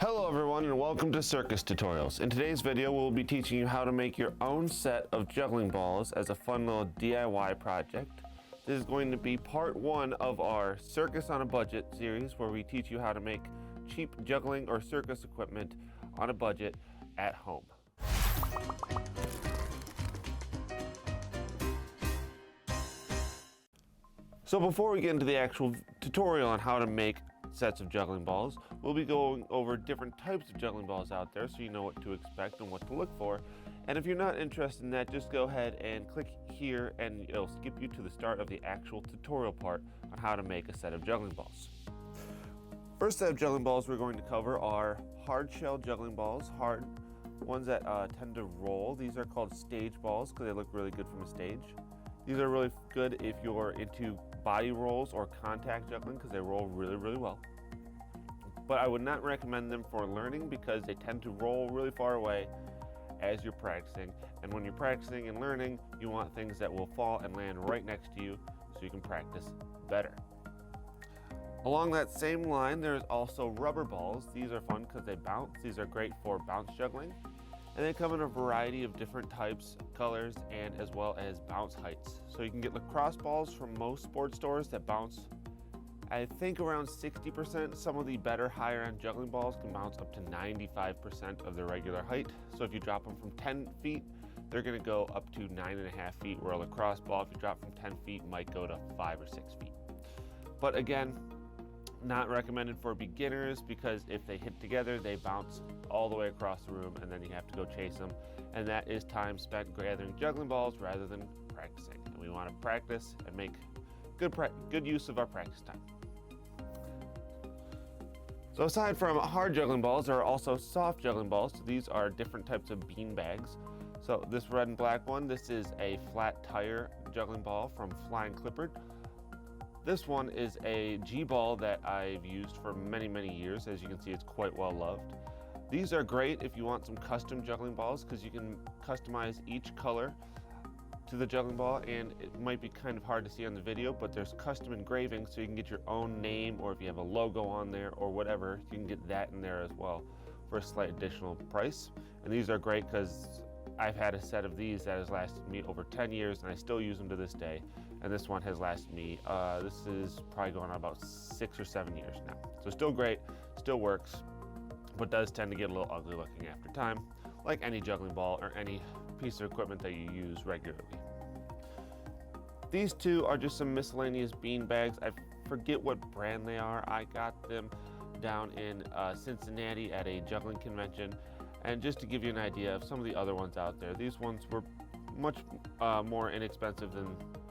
Hello everyone and welcome to Circus Tutorials. In today's video we'll be teaching you how to make your own set of juggling balls as a fun little DIY project. This is going to be part one of our Circus on a Budget series where we teach you how to make cheap juggling or circus equipment on a budget at home. So before we get into the actual tutorial on how to make sets of juggling balls, we'll be going over different types of juggling balls out there so you know what to expect and what to look for. And if you're not interested in that, just go ahead and click here and it'll skip you to the start of the actual tutorial part on how to make a set of juggling balls. First set of juggling balls we're going to cover are hard shell juggling balls, hard ones that tend to roll. These are called stage balls because they look really good from a stage. These are really good if you're into body rolls or contact juggling because they roll really well. But I would not recommend them for learning because they tend to roll really far away as you're practicing. And when you're practicing and learning, you want things that will fall and land right next to you so you can practice better. Along that same line, there's also rubber balls. These are fun because they bounce. These are great for bounce juggling. And they come in a variety of different types, colors, and as well as bounce heights. So you can get lacrosse balls from most sports stores that bounce, I think, around 60%. Some of the better higher end juggling balls can bounce up to 95% of their regular height. So if you drop them from 10 feet, they're gonna go up to 9.5 feet, where a lacrosse ball, if you drop from 10 feet, might go to 5 or 6 feet. But again, not recommended for beginners because if they hit together, they bounce all the way across the room and then you have to go chase them. And that is time spent gathering juggling balls rather than practicing. And we want to practice and make good use of our practice time. So aside from hard juggling balls, there are also soft juggling balls. So these are different types of bean bags. So this red and black one, this is a flat tire juggling ball from Flying Clippard. This one is a G ball that I've used for many years. As you can see, it's quite well loved. These are great if you want some custom juggling balls because you can customize each color to the juggling ball, and it might be kind of hard to see on the video, but there's custom engraving so you can get your own name, or if you have a logo on there or whatever, you can get that in there as well for a slight additional price. And these are great because I've had a set of these that has lasted me over 10 years and I still use them to this day. And this one has lasted me, this is probably going on about 6 or 7 years now. So still great, still works, but does tend to get a little ugly looking after time, like any juggling ball or any piece of equipment that you use regularly. These two are just some miscellaneous bean bags. I forget what brand they are. I got them down in Cincinnati at a juggling convention. And just to give you an idea of some of the other ones out there, these ones were much more inexpensive than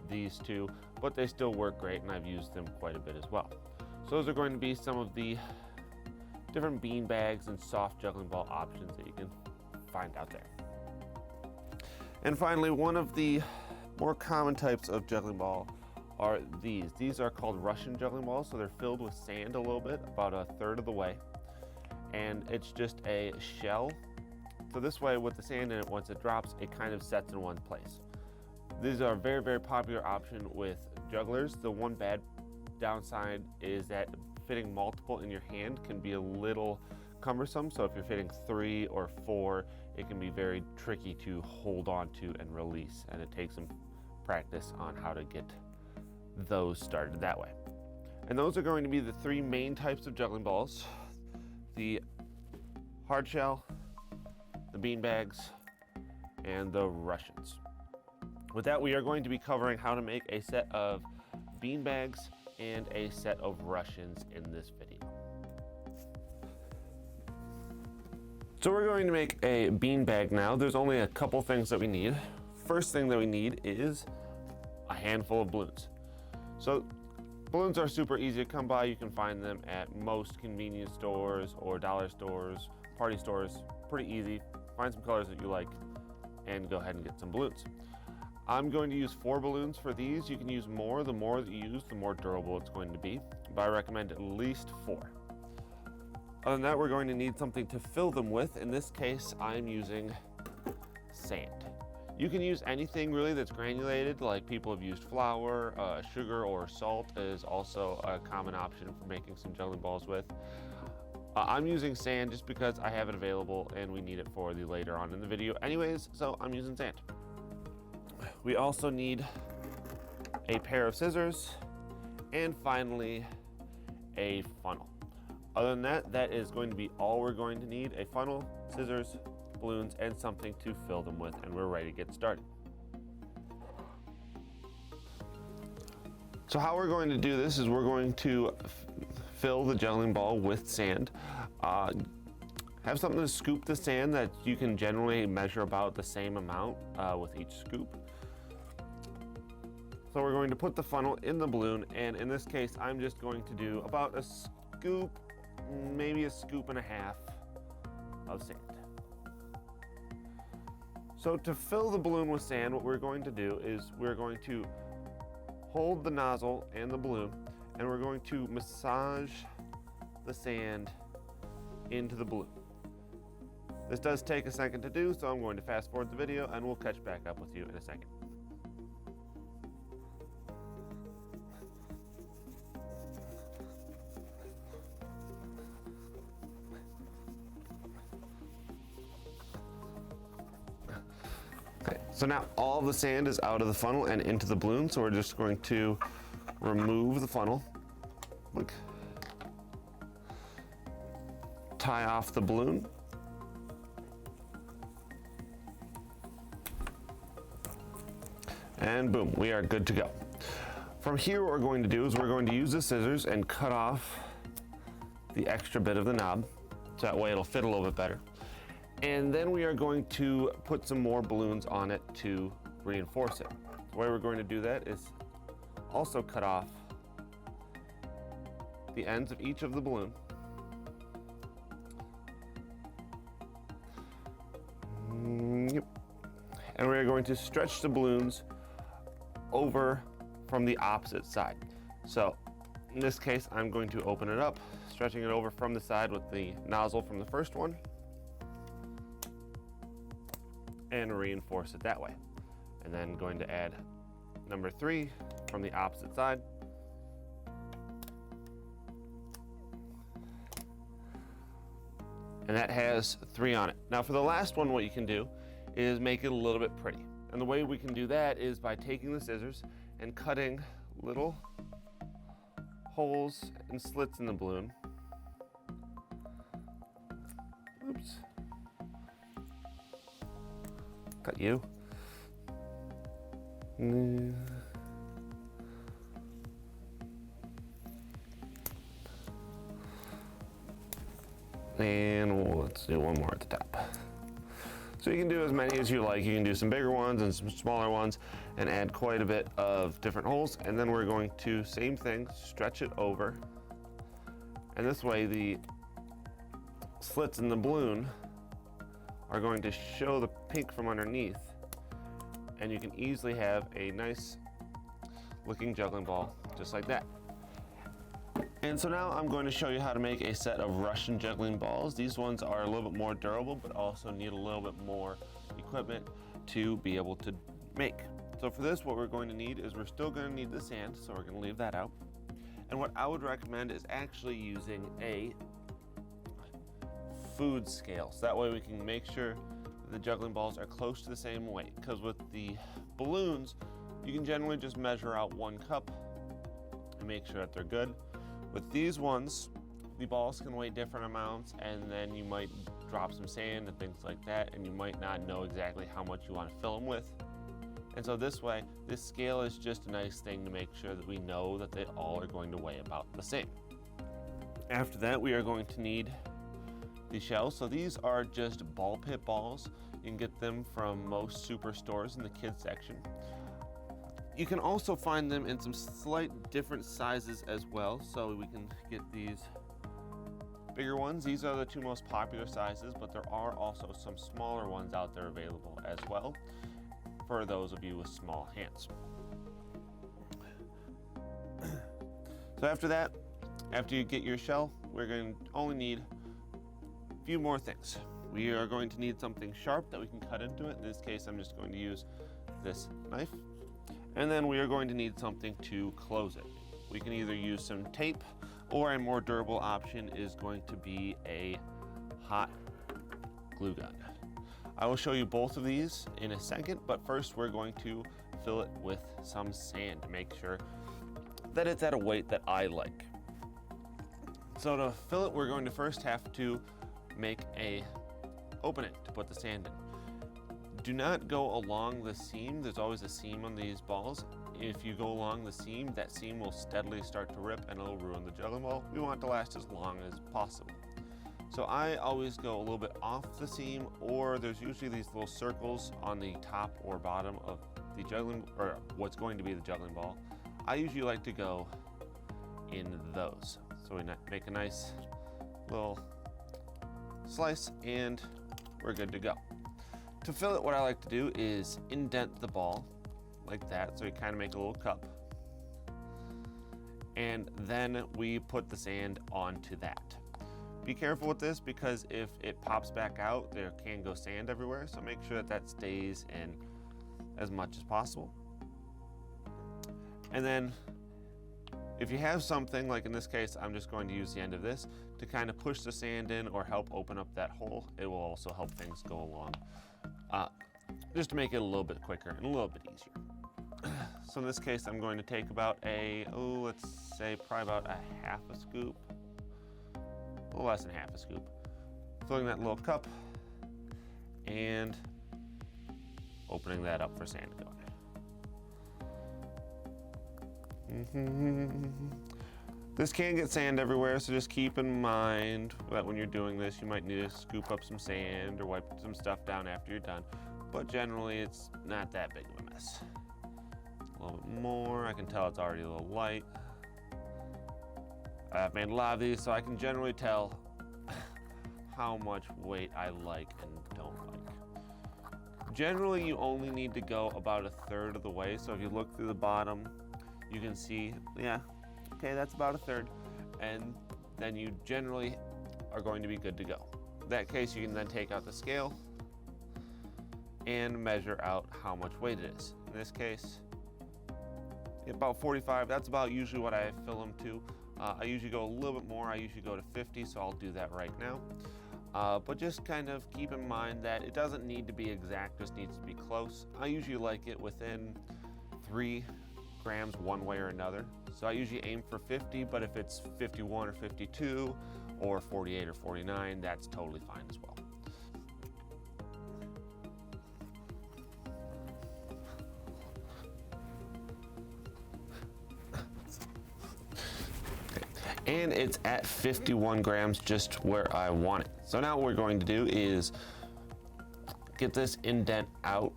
these two, but they still work great and I've used them quite a bit as well. So those are going to be some of the different bean bags and soft juggling ball options that you can find out there. And finally, one of the more common types of juggling ball are these. These are called Russian juggling balls, so they're filled with sand a little bit, about a third of the way. And it's just a shell. So this way, with the sand in it, once it drops, it kind of sets in one place. These are a very popular option with jugglers. The one bad downside is that fitting multiple in your hand can be a little cumbersome. So if you're fitting 3 or 4, it can be very tricky to hold on to and release. And it takes some practice on how to get those started that way. And those are going to be the 3 main types of juggling balls: the hard shell, the bean bags, and the Russians. With that, we are going to be covering how to make a set of bean bags and a set of Russians in this video. So we're going to make a bean bag now. There's only a couple things that we need. First thing that we need is a handful of balloons. So balloons are super easy to come by. You can find them at most convenience stores or dollar stores, party stores. Pretty easy. Find some colors that you like and go ahead and get some balloons. I'm going to use 4 balloons for these. You can use more. The more that you use, the more durable it's going to be. But I recommend at least 4. Other than that, we're going to need something to fill them with. In this case, I'm using sand. You can use anything really that's granulated, like people have used flour, sugar, or salt is also a common option for making some juggling balls with. I'm using sand just because I have it available and we need it for the later on in the video anyways, so I'm using sand. We also need a pair of scissors and finally a funnel. Other than that, that is going to be all we're going to need: a funnel, scissors, balloons, and something to fill them with, and we're ready to get started. So how we're going to do this is we're going to fill the juggling ball with sand. Have something to scoop the sand that you can generally measure about the same amount with each scoop. So we're going to put the funnel in the balloon, and in this case I'm just going to do about a scoop, maybe a scoop and a half of sand. So to fill the balloon with sand, what we're going to do is we're going to hold the nozzle and the balloon, and we're going to massage the sand into the balloon. This does take a second to do, so I'm going to fast forward the video and we'll catch back up with you in a second. Okay, so now all the sand is out of the funnel and into the balloon, so we're just going to remove the funnel. Look. Tie off the balloon. And boom, we are good to go. From here, what we're going to do is we're going to use the scissors and cut off the extra bit of the knob, so that way it'll fit a little bit better. And then we are going to put some more balloons on it to reinforce it. The way we're going to do that is also cut off the ends of each of the balloon. Yep. And we're going to stretch the balloons over from the opposite side. So in this case, I'm going to open it up, stretching it over from the side with the nozzle from the first one, and reinforce it that way. And then going to add number 3 from the opposite side. And that has 3 on it. Now for the last one, what you can do is make it a little bit pretty. And the way we can do that is by taking the scissors and cutting little holes and slits in the balloon. Oops. Cut you. And let's do one more at the top. So you can do as many as you like. You can do some bigger ones and some smaller ones and add quite a bit of different holes. And then we're going to, same thing, stretch it over. And this way the slits in the balloon are going to show the pink from underneath. And you can easily have a nice looking juggling ball just like that. And so now I'm going to show you how to make a set of Russian juggling balls. These ones are a little bit more durable, but also need a little bit more equipment to be able to make. So for this, what we're going to need is we're still going to need the sand, so we're going to leave that out. And what I would recommend is actually using a food scale. So that way we can make sure that the juggling balls are close to the same weight. Because with the balloons, you can generally just measure out 1 cup and make sure that they're good. With these ones, the balls can weigh different amounts, and then you might drop some sand and things like that, and you might not know exactly how much you want to fill them with. And so this way, this scale is just a nice thing to make sure that we know that they all are going to weigh about the same. After that, we are going to need the shells. So these are just ball pit balls. You can get them from most superstores in the kids section. You can also find them in some slight different sizes as well. So we can get these bigger ones. These are the 2 most popular sizes, but there are also some smaller ones out there available as well for those of you with small hands. So after that, after you get your shell, we're going to only need a few more things. We are going to need something sharp that we can cut into it. In this case, I'm just going to use this knife. And then we are going to need something to close it. We can either use some tape or a more durable option is going to be a hot glue gun. I will show you both of these in a second, but first we're going to fill it with some sand to make sure that it's at a weight that I like. So to fill it, we're going to first have to make a opening to put the sand in. Do not go along the seam. There's always a seam on these balls. If you go along the seam, that seam will steadily start to rip and it'll ruin the juggling ball. We want it to last as long as possible. So I always go a little bit off the seam, or there's usually these little circles on the top or bottom of the juggling, or what's going to be the juggling ball. I usually like to go in those. So we make a nice little slice and we're good to go. To fill it, what I like to do is indent the ball like that, so we kind of make a little cup. And then we put the sand onto that. Be careful with this because if it pops back out, there can go sand everywhere, so make sure that that stays in as much as possible. And then if you have something, like in this case, I'm just going to use the end of this to kind of push the sand in or help open up that hole. It will also help things go along, just to make it a little bit quicker and a little bit easier. So in this case, I'm going to take about let's say probably about a half a scoop, a little less than half a scoop, filling that little cup and opening that up for sand to go in. This can get sand everywhere, so just keep in mind that when you're doing this, you might need to scoop up some sand or wipe some stuff down after you're done, but generally it's not that big of a mess. A little bit more. I can tell it's already a little light. I've made a lot of these, so I can generally tell how much weight I like and don't like. Generally, you only need to go about a third of the way, so if you look through the bottom, you can see, yeah, okay, that's about a third, and then you generally are going to be good to go. In that case, you can then take out the scale and measure out how much weight it is. In this case, about 45, that's about usually what I fill them to. I usually go a little bit more, I usually go to 50, so I'll do that right now. But just kind of keep in mind that it doesn't need to be exact, just needs to be close. I usually like it within 3 grams one way or another. So I usually aim for 50, but if it's 51 or 52 or 48 or 49, that's totally fine as well. And it's at 51 grams, just where I want it. So now what we're going to do is get this indent out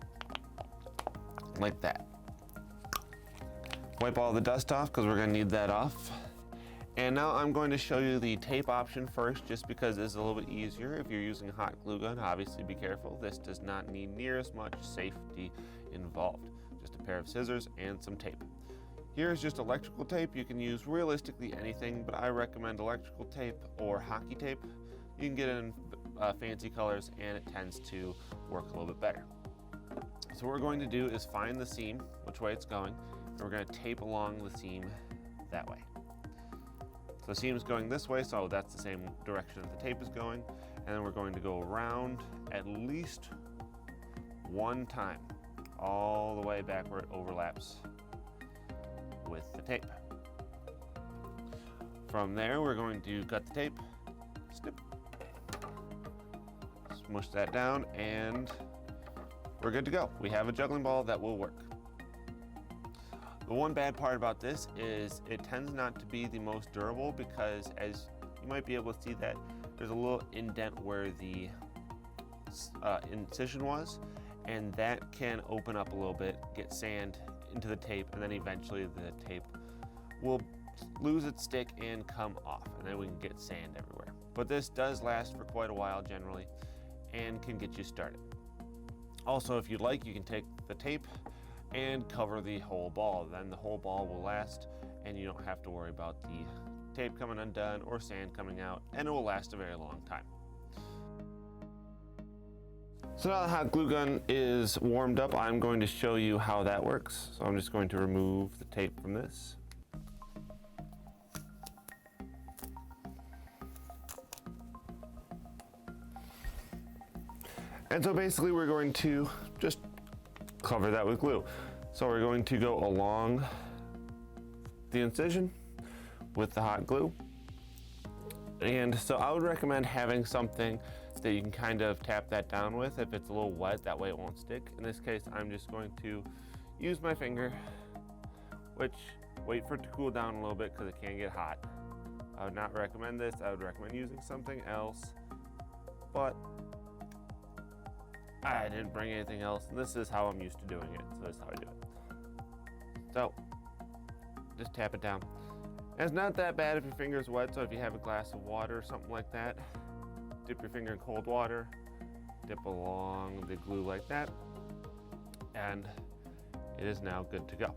like that. Wipe all the dust off because we're going to need that off. And now I'm going to show you the tape option first, just because it's a little bit easier. If you're using a hot glue gun, obviously be careful. This does not need near as much safety involved. Just a pair of scissors and some tape. Here's just electrical tape. You can use realistically anything, but I recommend electrical tape or hockey tape. You can get it in fancy colors and it tends to work a little bit better. So what we're going to do is find the seam, which way it's going, and we're going to tape along the seam that way. So the seam is going this way, so that's the same direction that the tape is going, and then we're going to go around at least one time, all the way back where it overlaps with the tape. From there, we're going to cut the tape, snip, smush that down, and we're good to go. We have a juggling ball that will work. The one bad part about this is it tends not to be the most durable because, as you might be able to see, that there's a little indent where the incision was, and that can open up a little bit, get sand into the tape, and then eventually the tape will lose its stick and come off, and then we can get sand everywhere. But this does last for quite a while generally and can get you started. Also, if you'd like, you can take the tape and cover the whole ball. Then the whole ball will last and you don't have to worry about the tape coming undone or sand coming out, and it will last a very long time. So now the hot glue gun is warmed up, I'm going to show you how that works. So I'm just going to remove the tape from this. And so basically we're going to just cover that with glue. So we're going to go along the incision with the hot glue. And so I would recommend having something that you can kind of tap that down with if it's a little wet, that way it won't stick. In this case, I'm just going to use my finger, which wait for it to cool down a little bit because it can get hot. I would not recommend this. I would recommend using something else, but I didn't bring anything else, and this is how I'm used to doing it, so this is how I do it. So just tap it down. And it's not that bad if your finger's wet, so if you have a glass of water or something like that, dip your finger in cold water, dip along the glue like that, and it is now good to go.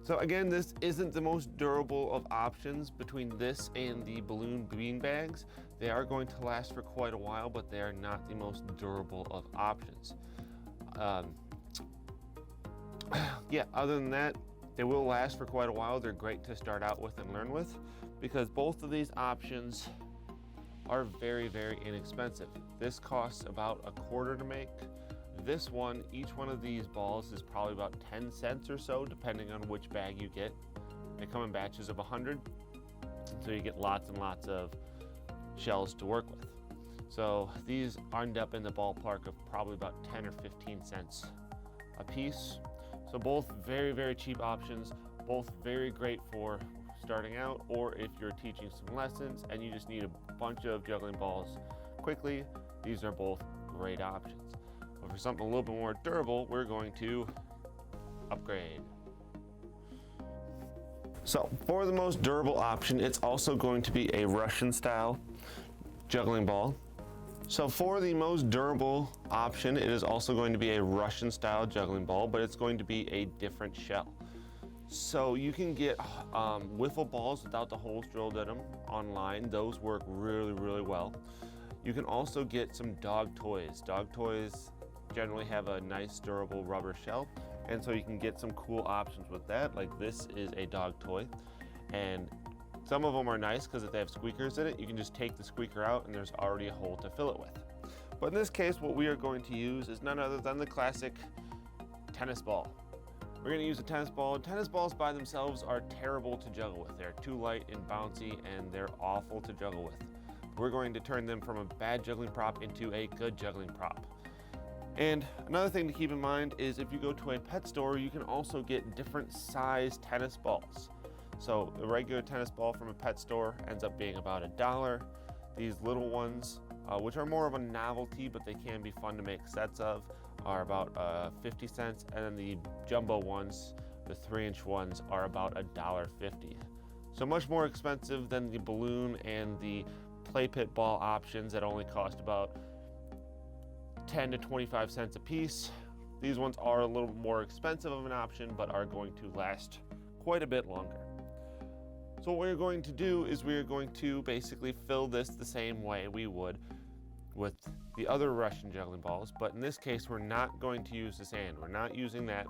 So again, this isn't the most durable of options between this and the balloon bean bags. They are going to last for quite a while, but they are not the most durable of options. Yeah, other than that, they will last for quite a while. They're great to start out with and learn with because both of these options are very, very inexpensive. This costs about $1 to make. This one, each one of these balls is probably about 10 cents or so, depending on which bag you get. They come in batches of 100, so you get lots and lots of shells to work with. So these end up in the ballpark of probably about 10 or 15 cents a piece. So both very, very cheap options, both very great for starting out, or if you're teaching some lessons and you just need a bunch of juggling balls quickly, these are both great options. But for something a little bit more durable, we're going to upgrade. So for the most durable option, it's also going to be a Russian style juggling ball. So for the most durable option, it is also going to be a Russian style juggling ball, but it's going to be a different shell. So you can get wiffle balls without the holes drilled in them online. Those work really, really well. You can also get some dog toys. Dog toys generally have a nice durable rubber shell, and so you can get some cool options with that. Like this is a dog toy, and some of them are nice because if they have squeakers in it, you can just take the squeaker out and there's already a hole to fill it with. But in this case, what we are going to use is none other than the classic tennis ball. We're going to use a tennis ball. Tennis balls by themselves are terrible to juggle with. They're too light and bouncy, and they're awful to juggle with. We're going to turn them from a bad juggling prop into a good juggling prop. And another thing to keep in mind is if you go to a pet store, you can also get different size tennis balls. So the regular tennis ball from a pet store ends up being about $1. These little ones, which are more of a novelty, but they can be fun to make sets of, are about 50 cents. And then the jumbo ones, the 3-inch ones, are about $1.50. So much more expensive than the balloon and the play pit ball options that only cost about 10 to 25 cents a piece. These ones are a little more expensive of an option, but are going to last quite a bit longer. So what we're going to do is we're going to basically fill this the same way we would with the other Russian juggling balls, but in this case, we're not going to use the sand. We're not using that.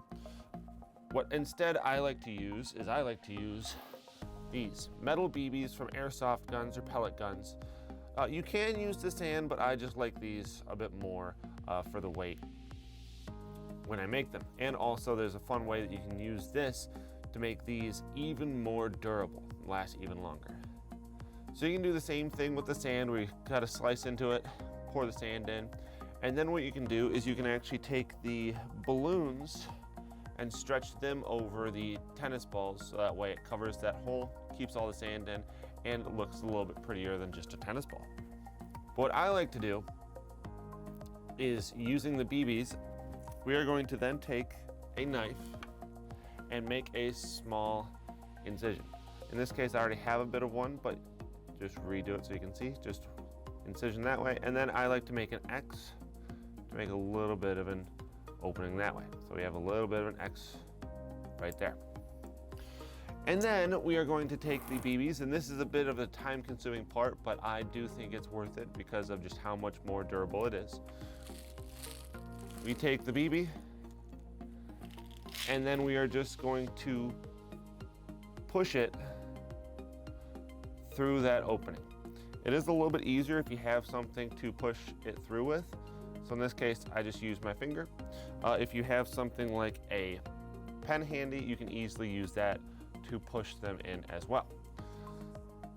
What instead I like to use is these metal BBs from airsoft guns or pellet guns. You can use the sand, but I just like these a bit more for the weight when I make them. And also there's a fun way that you can use this to make these even more durable, last even longer. So you can do the same thing with the sand where you cut a slice into it, pour the sand in, and then what you can do is you can actually take the balloons and stretch them over the tennis balls so that way it covers that hole, keeps all the sand in, and it looks a little bit prettier than just a tennis ball. But what I like to do is using the BBs, we are going to then take a knife and make a small incision. In this case, I already have a bit of one, but just redo it so you can see, just incision that way. And then I like to make an X to make a little bit of an opening that way. So we have a little bit of an X right there. And then we are going to take the BBs, and this is a bit of a time-consuming part, but I do think it's worth it because of just how much more durable it is. We take the BB, and then we are just going to push it through that opening. It is a little bit easier if you have something to push it through with. So in this case, I just use my finger. If you have something like a pen handy, you can easily use that to push them in as well.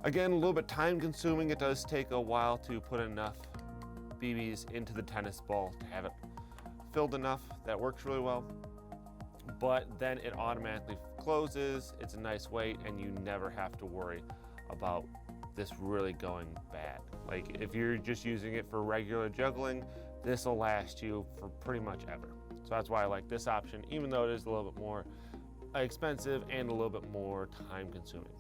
Again, a little bit time consuming. It does take a while to put enough BBs into the tennis ball to have it filled enough that works really well. But then it automatically closes, it's a nice weight, and you never have to worry about this really going bad. Like if you're just using it for regular juggling, this will last you for pretty much ever. So that's why I like this option, even though it is a little bit more expensive and a little bit more time consuming.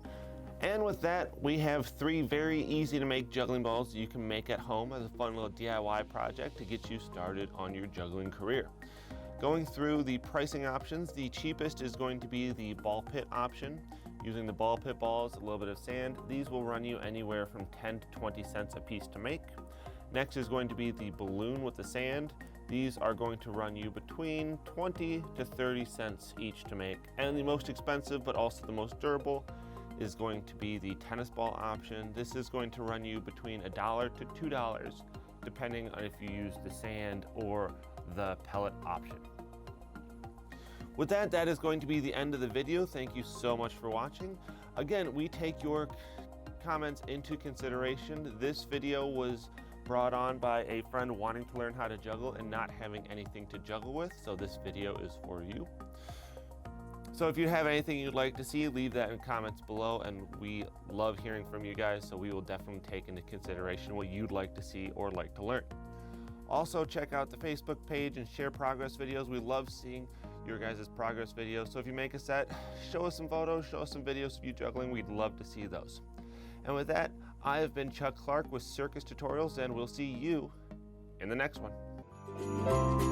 And with that, we have 3 very easy to make juggling balls that you can make at home as a fun little DIY project to get you started on your juggling career. Going through the pricing options, the cheapest is going to be the ball pit option. Using the ball pit balls, a little bit of sand, these will run you anywhere from 10 to 20 cents a piece to make. Next is going to be the balloon with the sand. These are going to run you between 20 to 30 cents each to make. And the most expensive, but also the most durable, is going to be the tennis ball option. This is going to run you between $1 to $2, depending on if you use the sand or the pellet option. With that, that is going to be the end of the video. Thank you so much for watching. Again, we take your comments into consideration. This video was brought on by a friend wanting to learn how to juggle and not having anything to juggle with, so this video is for you. So if you have anything you'd like to see, leave that in comments below, and we love hearing from you guys, so we will definitely take into consideration what you'd like to see or like to learn. Also, check out the Facebook page and share progress videos. We love seeing your guys' progress videos. So if you make a set, show us some photos, show us some videos of you juggling. We'd love to see those. And with that, I have been Chuck Clark with Circus Tutorials, and we'll see you in the next one.